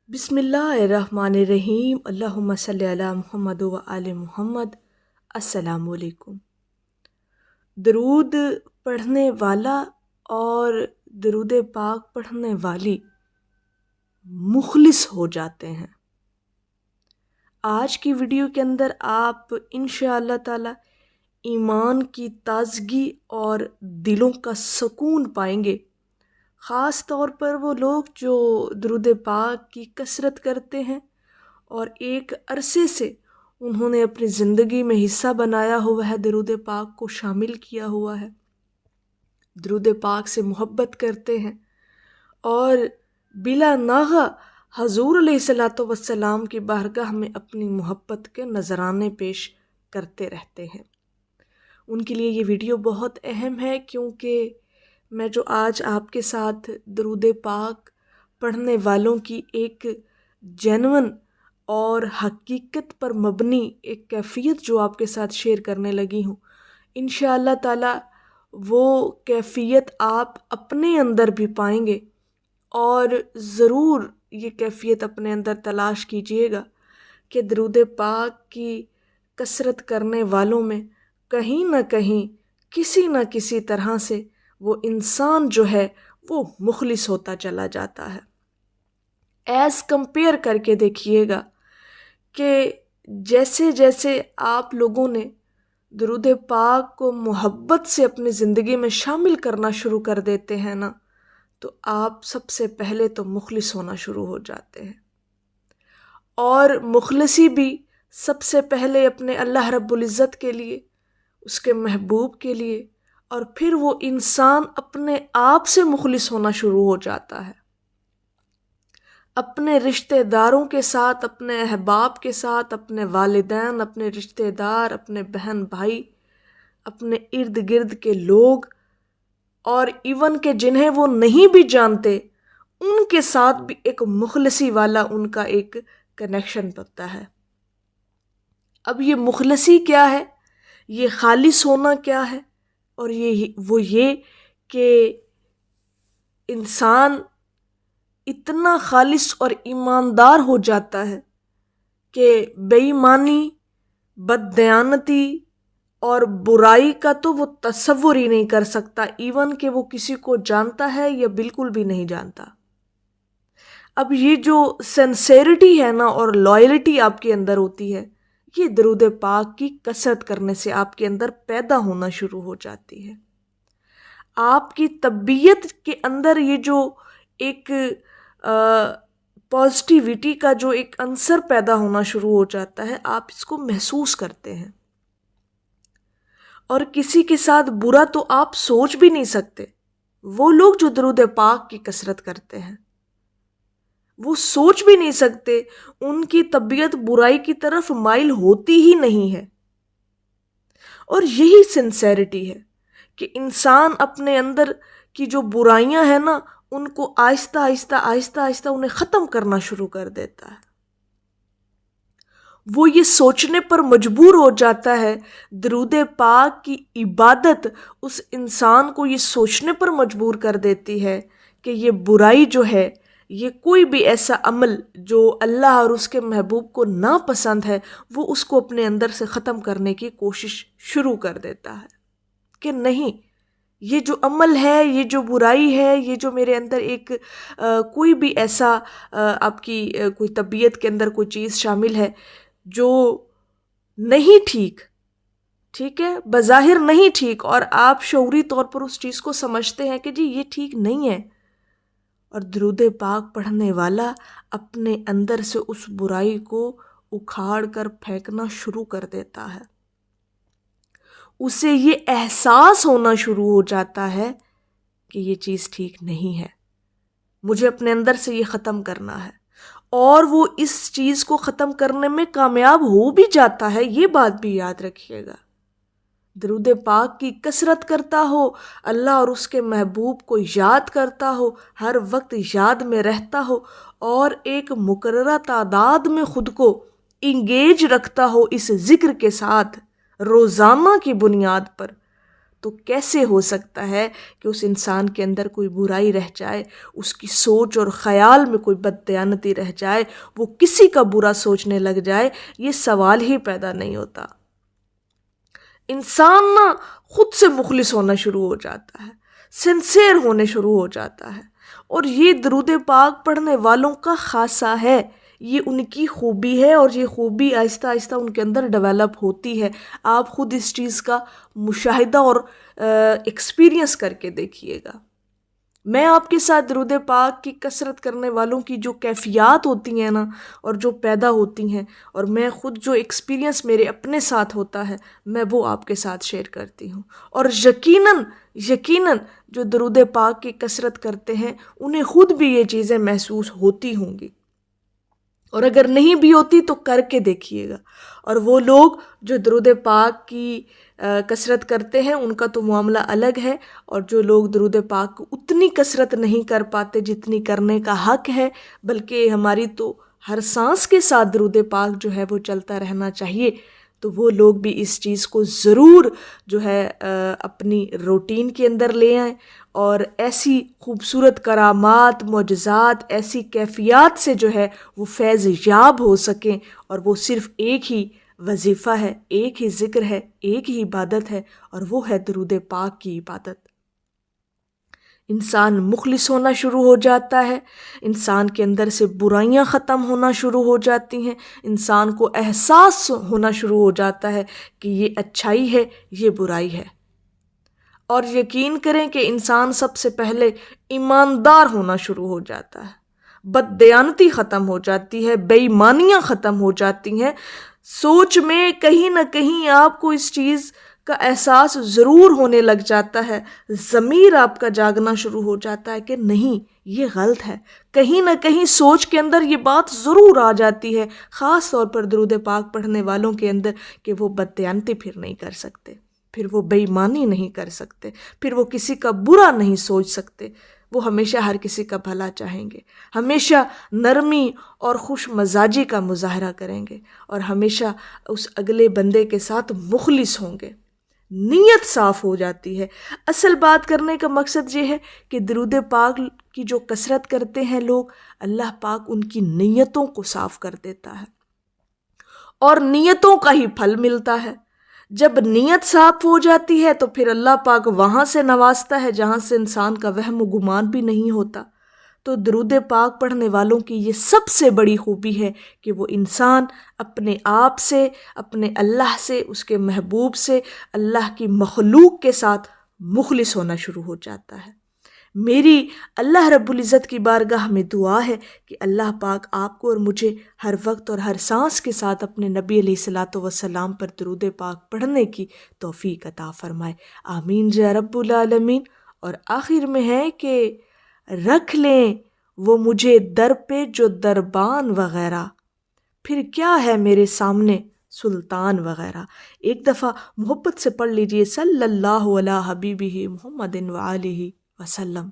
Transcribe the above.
بسم اللہ الرحمن الرحیم، اللہم صلی علی محمد و آل محمد۔ السلام علیکم۔ درود پڑھنے والا اور درود پاک پڑھنے والی مخلص ہو جاتے ہیں۔ آج کی ویڈیو کے اندر آپ انشاءاللہ تعالی ایمان کی تازگی اور دلوں کا سکون پائیں گے، خاص طور پر وہ لوگ جو درود پاک کی کثرت کرتے ہیں اور ایک عرصے سے انہوں نے اپنی زندگی میں حصہ بنایا ہوا ہے، درود پاک کو شامل کیا ہوا ہے، درود پاک سے محبت کرتے ہیں اور بلا ناغہ حضور علیہ الصلوۃ والسلام کی بارگاہ میں اپنی محبت کے نذرانے پیش کرتے رہتے ہیں۔ ان کے لیے یہ ویڈیو بہت اہم ہے، کیونکہ میں جو آج آپ کے ساتھ درود پاک پڑھنے والوں کی ایک جینون اور حقیقت پر مبنی ایک کیفیت جو آپ کے ساتھ شیئر کرنے لگی ہوں، انشاءاللہ تعالی وہ کیفیت آپ اپنے اندر بھی پائیں گے، اور ضرور یہ کیفیت اپنے اندر تلاش کیجئے گا کہ درود پاک کی کثرت کرنے والوں میں کہیں نہ کہیں کسی نہ کسی طرح سے وہ انسان جو ہے وہ مخلص ہوتا چلا جاتا ہے۔ ایز کمپیئر کر کے دیکھیے گا کہ جیسے جیسے آپ لوگوں نے درود پاک کو محبت سے اپنی زندگی میں شامل کرنا شروع کر دیتے ہیں نا، تو آپ سب سے پہلے تو مخلص ہونا شروع ہو جاتے ہیں، اور مخلصی بھی سب سے پہلے اپنے اللہ رب العزت کے لیے، اس کے محبوب کے لیے، اور پھر وہ انسان اپنے آپ سے مخلص ہونا شروع ہو جاتا ہے، اپنے رشتہ داروں کے ساتھ، اپنے احباب کے ساتھ، اپنے والدین، اپنے رشتہ دار، اپنے بہن بھائی، اپنے ارد گرد کے لوگ، اور ایون کہ جنہیں وہ نہیں بھی جانتے ان کے ساتھ بھی ایک مخلصی والا ان کا ایک کنیکشن بنتا ہے۔ اب یہ مخلصی کیا ہے، یہ خالص ہونا کیا ہے، اور یہ کہ انسان اتنا خالص اور ایماندار ہو جاتا ہے کہ بے ایمانی، بددیانتی اور برائی کا تو وہ تصور ہی نہیں کر سکتا، ایون کہ وہ کسی کو جانتا ہے یا بالکل بھی نہیں جانتا۔ اب یہ جو سنسیریٹی ہے نا اور لائلٹی آپ کے اندر ہوتی ہے، یہ درود پاک کی کثرت کرنے سے آپ کے اندر پیدا ہونا شروع ہو جاتی ہے۔ آپ کی طبیعت کے اندر یہ جو ایک پازیٹیوٹی کا جو ایک عنصر پیدا ہونا شروع ہو جاتا ہے، آپ اس کو محسوس کرتے ہیں، اور کسی کے ساتھ برا تو آپ سوچ بھی نہیں سکتے۔ وہ لوگ جو درود پاک کی کثرت کرتے ہیں وہ سوچ بھی نہیں سکتے، ان کی طبیعت برائی کی طرف مائل ہوتی ہی نہیں ہے۔ اور یہی سنسیریٹی ہے کہ انسان اپنے اندر کی جو برائیاں ہیں نا، ان کو آہستہ آہستہ آہستہ آہستہ انہیں ختم کرنا شروع کر دیتا ہے۔ وہ یہ سوچنے پر مجبور ہو جاتا ہے، درود پاک کی عبادت اس انسان کو یہ سوچنے پر مجبور کر دیتی ہے کہ یہ برائی جو ہے، یہ کوئی بھی ایسا عمل جو اللہ اور اس کے محبوب کو ناپسند ہے، وہ اس کو اپنے اندر سے ختم کرنے کی کوشش شروع کر دیتا ہے کہ نہیں، یہ جو عمل ہے، یہ جو برائی ہے، یہ جو میرے اندر ایک کوئی بھی ایسا آپ کی کوئی طبیعت کے اندر کوئی چیز شامل ہے جو نہیں ٹھیک ہے، بظاہر نہیں ٹھیک، اور آپ شعوری طور پر اس چیز کو سمجھتے ہیں کہ جی یہ ٹھیک نہیں ہے، اور درود پاک پڑھنے والا اپنے اندر سے اس برائی کو اکھاڑ کر پھینکنا شروع کر دیتا ہے۔ اسے یہ احساس ہونا شروع ہو جاتا ہے کہ یہ چیز ٹھیک نہیں ہے، مجھے اپنے اندر سے یہ ختم کرنا ہے، اور وہ اس چیز کو ختم کرنے میں کامیاب ہو بھی جاتا ہے۔ یہ بات بھی یاد رکھیے گا، درود پاک کی کثرت کرتا ہو، اللہ اور اس کے محبوب کو یاد کرتا ہو، ہر وقت یاد میں رہتا ہو، اور ایک مقررہ تعداد میں خود کو انگیج رکھتا ہو اس ذکر کے ساتھ روزانہ کی بنیاد پر، تو کیسے ہو سکتا ہے کہ اس انسان کے اندر کوئی برائی رہ جائے، اس کی سوچ اور خیال میں کوئی بددیانتی رہ جائے، وہ کسی کا برا سوچنے لگ جائے؟ یہ سوال ہی پیدا نہیں ہوتا۔ انسان نا خود سے مخلص ہونا شروع ہو جاتا ہے، سنسیئر ہونے شروع ہو جاتا ہے، اور یہ درود پاک پڑھنے والوں کا خاصہ ہے، یہ ان کی خوبی ہے، اور یہ خوبی آہستہ آہستہ ان کے اندر ڈیولپ ہوتی ہے۔ آپ خود اس چیز کا مشاہدہ اور ایکسپیرینس کر کے دیکھیے گا۔ میں آپ کے ساتھ درود پاک کی کثرت کرنے والوں کی جو کیفیات ہوتی ہیں نا، اور جو پیدا ہوتی ہیں، اور میں خود جو ایکسپیرینس میرے اپنے ساتھ ہوتا ہے، میں وہ آپ کے ساتھ شیئر کرتی ہوں۔ اور یقیناً جو درود پاک کی کثرت کرتے ہیں انہیں خود بھی یہ چیزیں محسوس ہوتی ہوں گی، اور اگر نہیں بھی ہوتی تو کر کے دیکھیے گا۔ اور وہ لوگ جو درود پاک کی کثرت کرتے ہیں ان کا تو معاملہ الگ ہے، اور جو لوگ درود پاک کو اتنی کثرت نہیں کر پاتے جتنی کرنے کا حق ہے، بلکہ ہماری تو ہر سانس کے ساتھ درود پاک جو ہے وہ چلتا رہنا چاہیے، تو وہ لوگ بھی اس چیز کو ضرور جو ہے اپنی روٹین کے اندر لے آئیں، اور ایسی خوبصورت کرامات، معجزات، ایسی کیفیات سے جو ہے وہ فیض یاب ہو سکیں، اور وہ صرف ایک ہی وظیفہ ہے، ایک ہی ذکر ہے، ایک ہی عبادت ہے، اور وہ ہے درود پاک کی عبادت۔ انسان مخلص ہونا شروع ہو جاتا ہے، انسان کے اندر سے برائیاں ختم ہونا شروع ہو جاتی ہیں، انسان کو احساس ہونا شروع ہو جاتا ہے کہ یہ اچھائی ہے، یہ برائی ہے۔ اور یقین کریں کہ انسان سب سے پہلے ایماندار ہونا شروع ہو جاتا ہے، بددیانتی ختم ہو جاتی ہے، بے ایمانیاں ختم ہو جاتی ہیں۔ سوچ میں کہیں نہ کہیں آپ کو اس چیز کا احساس ضرور ہونے لگ جاتا ہے، ضمیر آپ کا جاگنا شروع ہو جاتا ہے کہ نہیں یہ غلط ہے، کہیں نہ کہیں سوچ کے اندر یہ بات ضرور آ جاتی ہے، خاص طور پر درود پاک پڑھنے والوں کے اندر، کہ وہ بددیانتی پھر نہیں کر سکتے، پھر وہ بے ایمانی نہیں کر سکتے، پھر وہ کسی کا برا نہیں سوچ سکتے، وہ ہمیشہ ہر کسی کا بھلا چاہیں گے، ہمیشہ نرمی اور خوش مزاجی کا مظاہرہ کریں گے، اور ہمیشہ اس اگلے بندے کے ساتھ مخلص ہوں گے۔ نیت صاف ہو جاتی ہے۔ اصل بات کرنے کا مقصد یہ ہے کہ درود پاک کی جو کثرت کرتے ہیں لوگ، اللہ پاک ان کی نیتوں کو صاف کر دیتا ہے، اور نیتوں کا ہی پھل ملتا ہے۔ جب نیت صاف ہو جاتی ہے تو پھر اللہ پاک وہاں سے نوازتا ہے جہاں سے انسان کا وہم و گمان بھی نہیں ہوتا۔ تو درود پاک پڑھنے والوں کی یہ سب سے بڑی خوبی ہے کہ وہ انسان اپنے آپ سے، اپنے اللہ سے، اس کے محبوب سے، اللہ کی مخلوق کے ساتھ مخلص ہونا شروع ہو جاتا ہے۔ میری اللہ رب العزت کی بارگاہ میں دعا ہے کہ اللہ پاک آپ کو اور مجھے ہر وقت اور ہر سانس کے ساتھ اپنے نبی علیہ الصلاۃ والسلام پر درود پاک پڑھنے کی توفیق عطا فرمائے، آمین یا رب العالمین۔ اور آخر میں ہے کہ رکھ لیں وہ مجھے در پہ جو دربان وغیرہ، پھر کیا ہے میرے سامنے سلطان وغیرہ۔ ایک دفعہ محبت سے پڑھ لیجئے، صلی اللہ علیہ حبیبہ محمد وآلہ وسلم۔